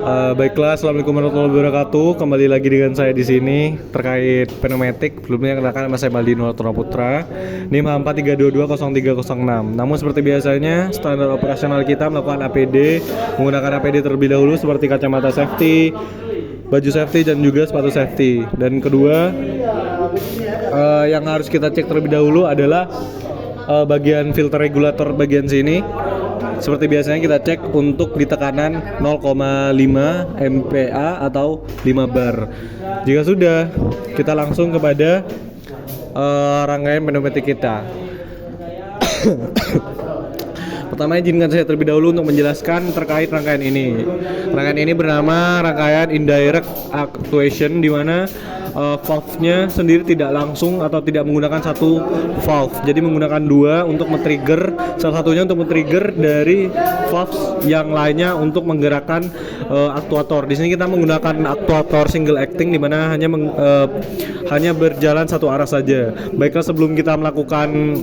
Baiklah, assalamualaikum warahmatullahi wabarakatuh. Kembali lagi dengan saya di sini terkait pneumatik. Sebelumnya kenalkan nama saya Maldino Altora Putra, NIM H432200306. Namun seperti biasanya, standar operasional kita melakukan APD menggunakan APD terlebih dahulu seperti kacamata safety, baju safety dan juga sepatu safety. Dan kedua, yang harus kita cek terlebih dahulu adalah bagian filter regulator bagian sini. Seperti biasanya kita cek untuk di tekanan 0,5 MPa atau 5 bar. Jika sudah, kita langsung kepada rangkaian pneumatik kita. Pertama, izinkan saya terlebih dahulu untuk menjelaskan terkait rangkaian ini. Rangkaian ini bernama rangkaian indirect actuation, di mana valve-nya sendiri tidak langsung atau tidak menggunakan satu valve. Jadi menggunakan dua untuk men-trigger, salah satunya untuk men-trigger dari valve yang lainnya untuk menggerakkan aktuator. Di sini kita menggunakan aktuator single acting, di mana hanya berjalan satu arah saja. Baiklah, sebelum kita melakukan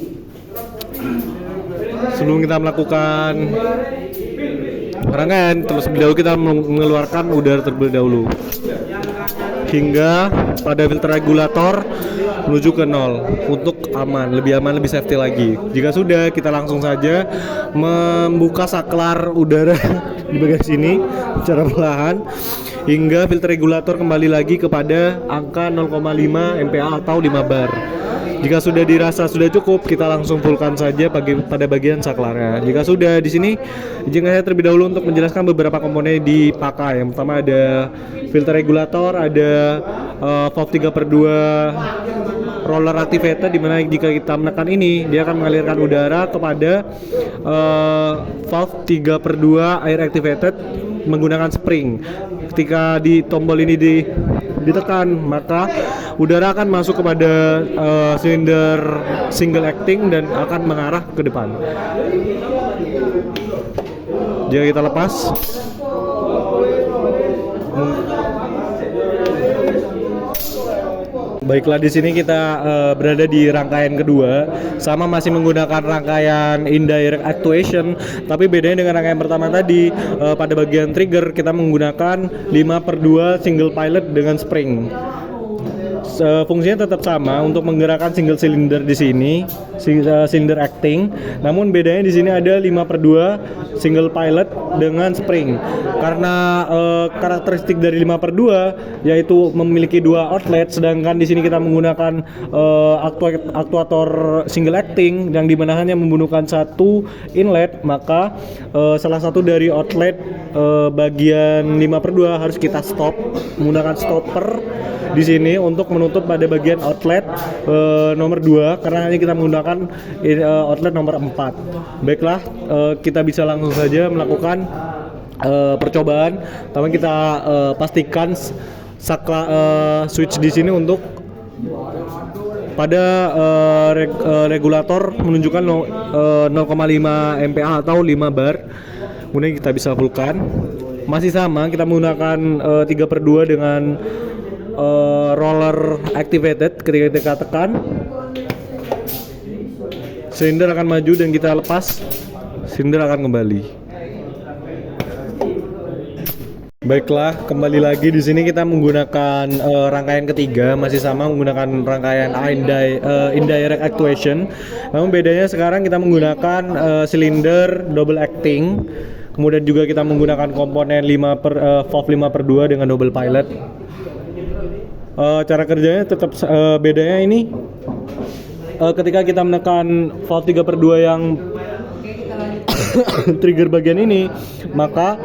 rangkaian, terus dahulu kita mengeluarkan udara terlebih dahulu hingga pada filter regulator menuju ke 0 untuk lebih aman, lebih safety lagi. Jika sudah, kita langsung saja membuka saklar udara di bagian sini secara perlahan hingga filter regulator kembali lagi kepada angka 0,5 MPa atau 5 bar. Jika sudah dirasa sudah cukup, kita langsung fullkan saja pada bagian saklarnya. Jika sudah, di sini izinkan saya terlebih dahulu untuk menjelaskan beberapa komponen dipakai. Yang pertama ada filter regulator, ada valve 3/2 roller activated, di mana jika kita menekan ini, dia akan mengalirkan udara kepada valve 3/2 air activated menggunakan spring. Ketika di tombol ini ditekan, maka udara akan masuk kepada silinder single acting dan akan mengarah ke depan. Jika kita lepas, baiklah, di sini kita berada di rangkaian kedua, sama masih menggunakan rangkaian indirect actuation, tapi bedanya dengan rangkaian pertama tadi, pada bagian trigger kita menggunakan 5/2 single pilot dengan spring. Fungsinya tetap sama untuk menggerakkan single cylinder di sini, cylinder acting. Namun bedanya di sini ada 5/2 single pilot dengan spring. Karena karakteristik dari 5/2 yaitu memiliki dua outlet, sedangkan di sini kita menggunakan aktuator single acting yang dimana hanya membutuhkan satu inlet, maka salah satu dari outlet bagian 5/2 harus kita stop menggunakan stopper di sini untuk menutup pada bagian outlet nomor 2, karena hanya kita menggunakan outlet nomor 4. Baiklah, kita bisa langsung saja melakukan percobaan. Pertama kita pastikan switch di sini untuk pada regulator menunjukkan 0,5 MPa atau 5 bar. Kemudian kita bisa fullkan. Masih sama, kita menggunakan 3/2 dengan roller activated. Ketika kita tekan, silinder akan maju dan kita lepas, silinder akan kembali. Baiklah, kembali lagi di sini kita menggunakan rangkaian ketiga, masih sama menggunakan rangkaian indirect actuation. Namun bedanya sekarang kita menggunakan silinder double acting. Kemudian juga kita menggunakan komponen valve 5/2 dengan double pilot. Cara kerjanya tetap bedanya ini, ketika kita menekan valve 3/2 yang trigger bagian ini, maka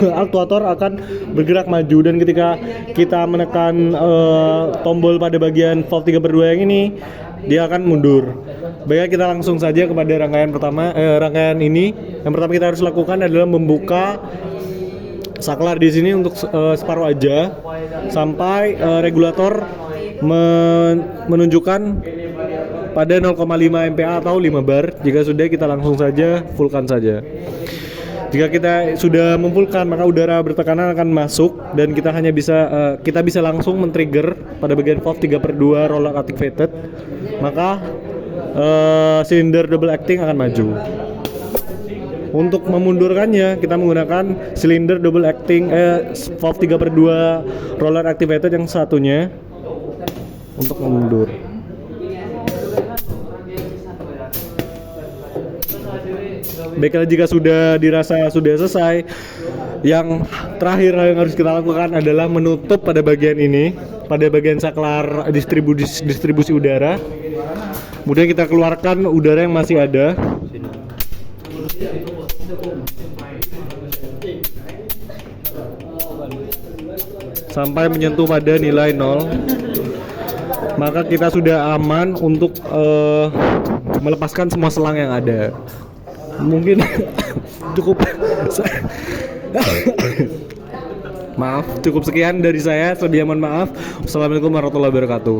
aktuator akan bergerak maju, dan ketika kita menekan tombol pada bagian valve 3/2 yang ini, dia akan mundur. Baiklah, kita langsung saja kepada rangkaian pertama. Rangkaian ini, yang pertama kita harus lakukan adalah membuka saklar di sini untuk separuh aja sampai regulator menunjukkan pada 0,5 MPa atau 5 bar. Jika sudah, kita langsung saja fullkan saja. Jika kita sudah memfullkan, maka udara bertekanan akan masuk dan kita bisa langsung men-trigger pada bagian valve 3/2 roller activated. Maka silinder double acting akan maju. Untuk memundurkannya kita menggunakan silinder double acting valve 3/2 roller activated yang satunya untuk memundur. Baiklah, jika sudah dirasa sudah selesai, yang terakhir yang harus kita lakukan adalah menutup pada bagian ini, pada bagian saklar distribusi udara. Kemudian kita keluarkan udara yang masih ada. Sampai menyentuh pada nilai 0, maka kita sudah aman untuk melepaskan semua selang yang ada. Mungkin cukup maaf, cukup sekian dari saya. Sedia mohon maaf. Wassalamualaikum warahmatullahi wabarakatuh.